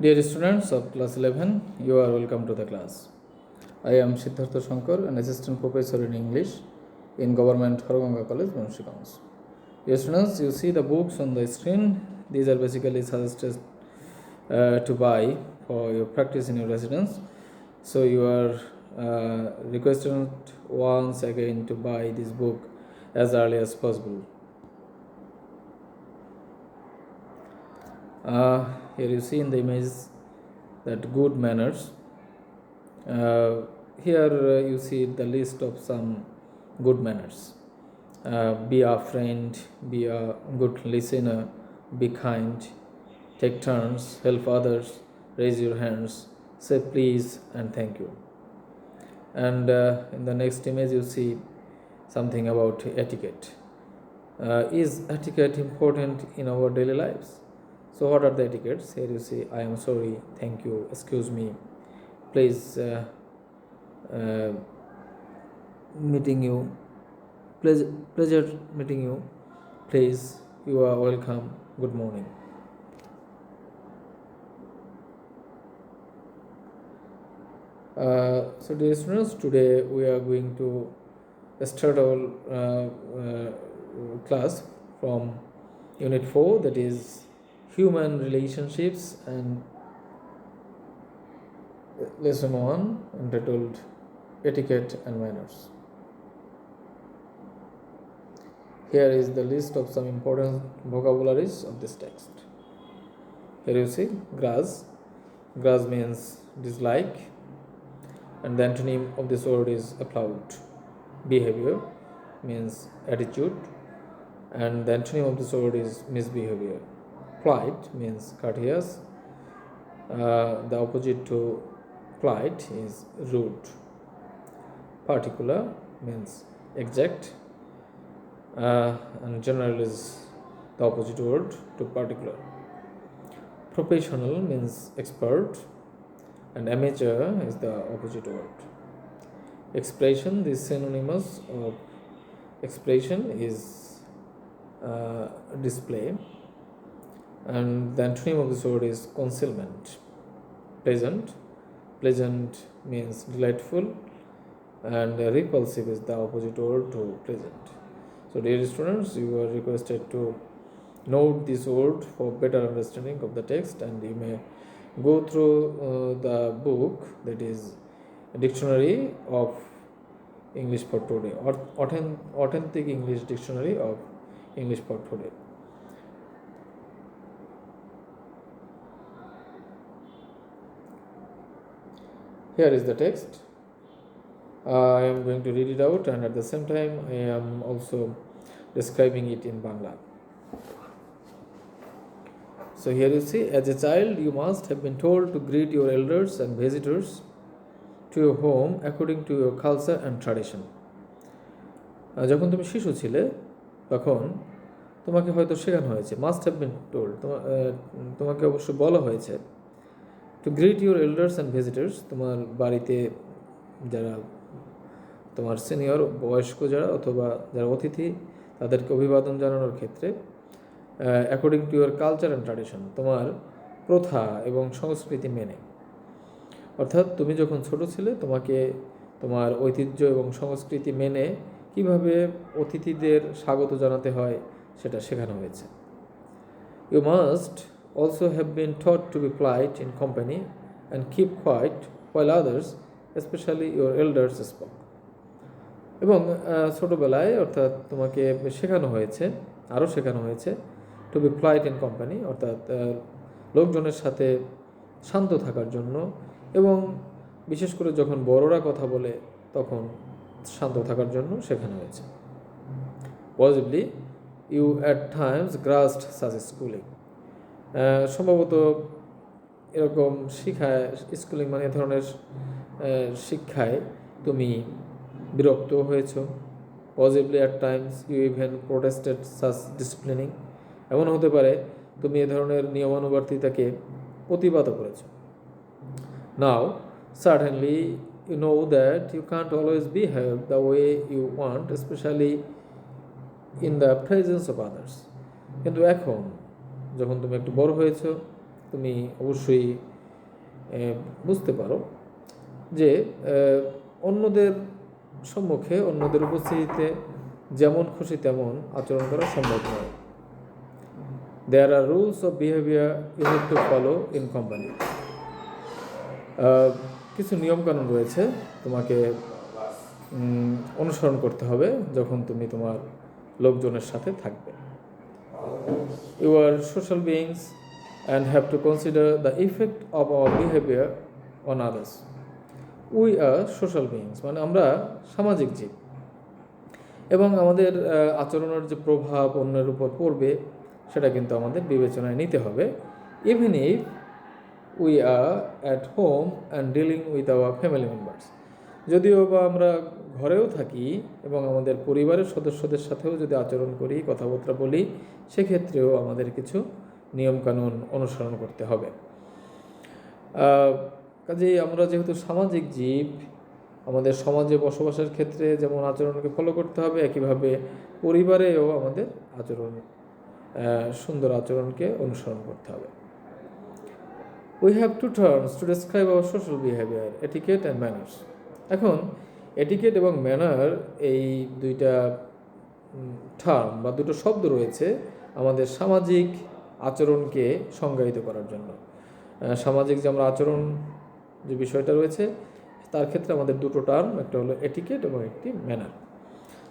Dear students of class 11, you are welcome to the class. I am Siddhartha Shankar, an assistant professor in English in Government Harganga College, Munshigans. Dear students, you see the books on the screen. These are basically suggested to buy for your practice in your residence. So you are requested once again to buy this book as early as possible. Here you see in the image that good manners. Here you see the list of some good manners. Be a friend, be a good listener, be kind, take turns, help others, raise your hands, say please and thank you. And in the next image you see something about etiquette. Is etiquette important in our daily lives? So what are the etiquettes? Here you see I am sorry, thank you, excuse me, please, meeting you, pleasure meeting you, please, you are welcome, good morning. So dear students, today we are going to start our class from unit 4, that is human relationships, and lesson 1 entitled etiquette and manners. Here is the list of some important vocabularies of this text. Here you see grudge. Grudge means dislike, and the antonym of this word is applaud. Behavior means attitude, and the antonym of this word is misbehavior. Polite means courteous. The opposite to polite is rude. Particular means exact, and general is the opposite word to particular. Professional means expert, and amateur is the opposite word. Expression, the synonymous of expression is display, and the antonym of this word is concealment. Pleasant. Pleasant means delightful, and repulsive is the opposite word to pleasant. So dear students, you are requested to note this word for better understanding of the text, and you may go through the book, that is Dictionary of English for Today, or Authentic English Dictionary of English for Today. Here is the text. I am going to read it out, and at the same time I am also describing it in Bangla. So here you see, as a child you must have been told to greet your elders and visitors to your home according to your culture and tradition. যখন তুমি শিশু ছিলে তখন তোমাকে হয়তো শেখানো হয়েছে, must have been told, তোমাকে অবশ্য বলা হয়েছে two grit your elders and visitors, তোমার বাড়িতে যারা তোমার সিনিয়র বয়স্ক যারা অথবা যারা অতিথি তাদেরকে অভিবাদন জানানোর ক্ষেত্রে according to your culture and tradition, তোমার প্রথা এবং সংস্কৃতি মেনে। অর্থাৎ তুমি যখন ছোট ছিলে তোমাকে তোমার ঐতিহ্য এবং সংস্কৃতি মেনে কিভাবে অতিথিদের স্বাগত জানাতে হয় সেটা শেখানো হয়েছে। You must also have been taught to be polite in company and keep quiet while others, especially your elders, spoke. এবং ছোটোবেলায় অর্থাৎ তোমাকে শেখানো হয়েছে, আরও শেখানো হয়েছে to be polite in company, অর্থাৎ লোকজনের সাথে শান্ত থাকার জন্য, এবং বিশেষ করে যখন বড়রা কথা বলে তখন শান্ত থাকার জন্য শেখানো হয়েছে। Possibly you at times grasped such schooling. সম্ভবত এরকম শিক্ষায়, স্কুলিং মানে এ ধরনের শিক্ষায় তুমি বিরক্ত হয়েছ। Positively at times you even protested such disciplining, এমন হতে পারে তুমি এ ধরনের নিয়মানুবর্তিতাকে প্রতিবাদও করেছ। Now certainly you know that you can't always behave the way you want, specially in the presence of others. কিন্তু এখন যখন তুমি একটু বড় হয়েছো তুমি অবশ্যই বুঝতে পারো যে অন্যদের সম্মুখে, অন্যদের উপস্থিতিতে যেমন খুশি তেমন আচরণ করা সম্ভব নয়। There are rules of behaviour you have to follow in company. কিছু নিয়মকানুন রয়েছে তোমাকে অনুসরণ করতে হবে যখন তুমি তোমার লোকজনের সাথে থাকবে। You are social beings and have to consider the effect of our behaviour on others. We are social beings মানে আমরা সামাজিক জীব, এবং আমাদের আচরণের যে প্রভাব অন্যের উপর পড়বে সেটা কিন্তু আমাদের বিবেচনায় নিতে হবে। Even if we are at home and dealing with our family members. যদিও বা আমরা ঘরেও থাকি এবং আমাদের পরিবারের সদস্যদের সাথেও যদি আচরণ করি, কথাবার্তা বলি, সেক্ষেত্রেও আমাদের কিছু নিয়মকানুন অনুসরণ করতে হবে। কাজেই আমরা যেহেতু সামাজিক জীব, আমাদের সমাজে বসবাসের ক্ষেত্রে যেমন আচরণকে ফলো করতে হবে, একইভাবে পরিবারেও আমাদের সুন্দর আচরণকে অনুসরণ করতে হবে। We have two terms to describe our social behavior, etiquette and manners. এখন এটিকেট এবং ম্যানার এই দুইটা টার্ম বা দুটো শব্দ রয়েছে আমাদের সামাজিক আচরণকে সংজ্ঞায়িত করার জন্য। সামাজিক যে আমরা আচরণ যে বিষয়টা রয়েছে তার ক্ষেত্রে আমাদের দুটো টার্ম, একটা হলো এটিকেট এবং একটি manner.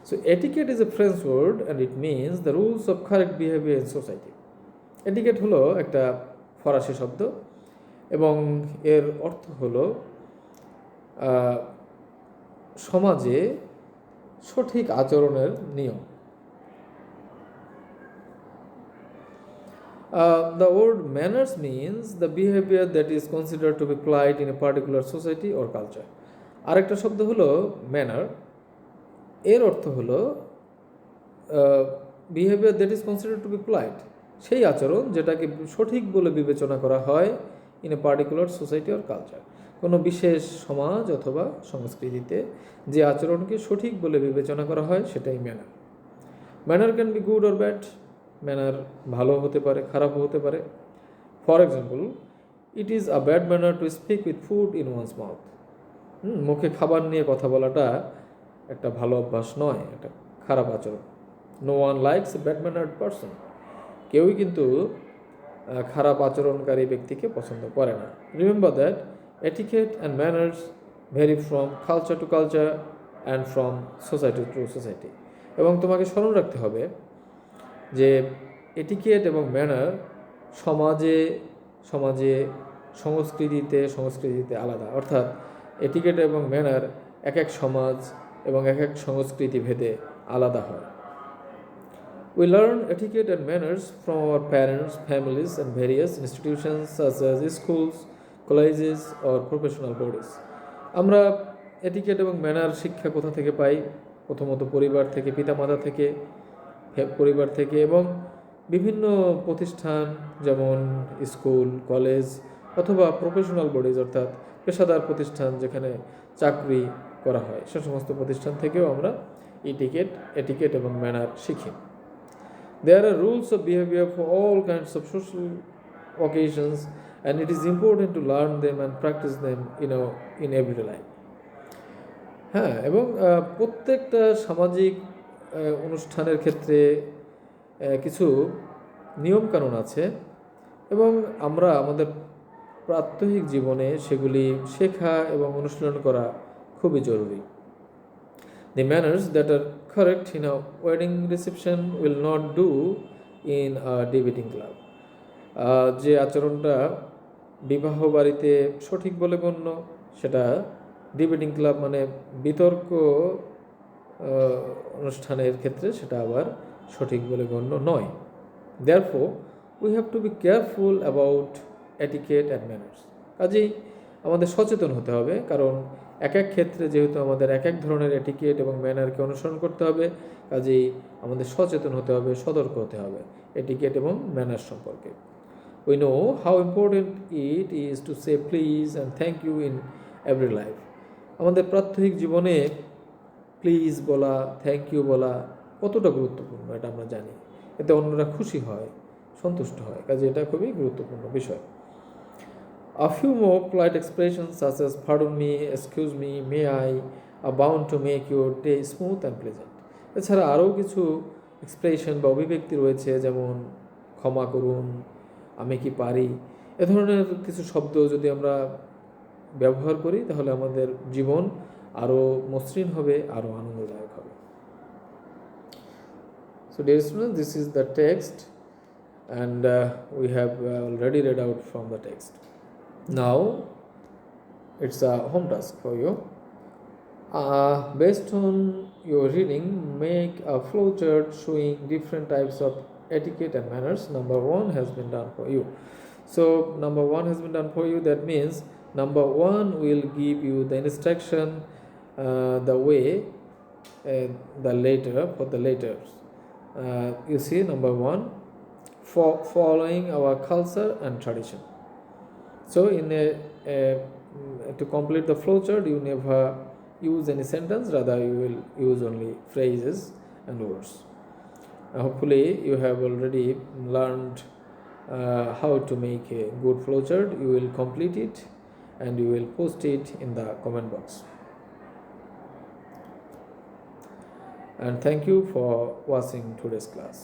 So etiquette is a French word and it means the rules of correct behaviour in society. Etiquette হলো একটা ফরাসি শব্দ এবং এর অর্থ হলো সমাজে সঠিক আচরণের নিয়ম। The word manners means the behavior that is considered to be polite in a particular society or culture. আরেকটা শব্দ হলো ম্যানার, এর অর্থ হলো behaviour that is considered to be polite, সেই আচরণ যেটাকে সঠিক বলে বিবেচনা করা হয় in a particular society or culture. কোনো বিশেষ সমাজ অথবা সংস্কৃতিতে যে আচরণকে সঠিক বলে বিবেচনা করা হয় সেটাই manner. Manner can be good or bad. Manner ভালো হতে পারে, খারাপও হতে পারে। For example, it is a bad manner to speak with food in once mouth. মুখে খাবার নিয়ে কথা বলাটা একটা ভালো অভ্যাস নয়, একটা খারাপ আচরণ। No one likes a bad mannered person. কেউই কিন্তু খারাপ আচরণকারী ব্যক্তিকে পছন্দ করে না। Remember that etiquette and manners vary from culture to culture and from society to society. এবং তোমাকে স্মরণ রাখতে হবে যে এটিকেট এবং ম্যানার সমাজে সংস্কৃতিতে আলাদা। অর্থাৎ এটিকেট এবং ম্যানার এক এক সমাজ এবং এক এক সংস্কৃতি ভেদে আলাদা হয়। We learn etiquette and manners from our parents, families and various institutions such as schools, colleges or professional bodies. আমরা এটিকেট এবং ম্যানার শিক্ষা কোথা থেকে পাই? প্রথমত পরিবার থেকে, পিতামাতা থেকে, এবং বিভিন্ন প্রতিষ্ঠান যেমন স্কুল, কলেজ অথবা প্রফেশনাল বডিজ অর্থাৎ পেশাদার প্রতিষ্ঠান যেখানে চাকরি করা হয়, সে সমস্ত প্রতিষ্ঠান থেকেও আমরা এটিকেট এবং ম্যানার শিখি। There are rules of behavior for all kinds of social occasions and it is important to learn them and practice them in everyday life. হ্যাঁ, এবং প্রত্যেকটা সামাজিক অনুষ্ঠানের ক্ষেত্রে কিছু নিয়মকানুন আছে এবং আমরা আমাদের প্রাত্যহিক জীবনে সেগুলি শেখা এবং অনুশীলন করা খুবই জরুরি। The manners that are correct in a wedding reception will not do in a debating club. যে আচরণটা বিবাহ বাড়িতে সঠিক বলে গণ্য সেটা ডিবেটিং ক্লাব মানে বিতর্ক অনুষ্ঠানের ক্ষেত্রে সেটা আবার সঠিক বলে গণ্য নয়। Therefore, we have to be careful about etiquette and manners. কাজেই আমাদের সচেতন হতে হবে, কারণ এক এক ক্ষেত্রে যেহেতু আমাদের এক এক ধরনের এটিকেট এবং ম্যানারকে অনুসরণ করতে হবে, কাজেই আমাদের সচেতন হতে হবে, সতর্ক হতে হবে এটিকেট এবং ম্যানার সম্পর্কে। We know how important it is to say please and thank you in every life. আমাদের প্রাত্যহিক জীবনে প্লিজ বলা, থ্যাংক ইউ বলা কতটা গুরুত্বপূর্ণ এটা আমরা জানি। এতে অন্যরা খুশি হয়, সন্তুষ্ট হয়, কাজে এটা খুবই গুরুত্বপূর্ণ বিষয়। A few more polite expressions such as pardon me, excuse me, may I are bound to make your day smooth and pleasant. এছাড়া আরও কিছু এক্সপ্রেশন বা অভিব্যক্তি রয়েছে, যেমন ক্ষমা করুন, আমি কি পারি, এ ধরনের কিছু শব্দ যদি আমরা ব্যবহার করি তাহলে আমাদের জীবন আরও মসৃণ হবে, আরও আনন্দদায়ক হবে। So dear students, this is the text and we have already read out from the text. Now it's a home task for you. Based on your reading, make a flowchart showing different types of etiquette and manners. Number 1 has been done for you. So number 1 has been done for you. That means number 1 will give you the instruction, the way, the letter for the letters. You see, number 1, for following our culture and tradition. So to complete the flowchart, you never use any sentence, rather you will use only phrases and words. Hopefully you have already learned how to make a good flowchart. You will complete it and you will post it in the comment box. And thank you for watching today's class.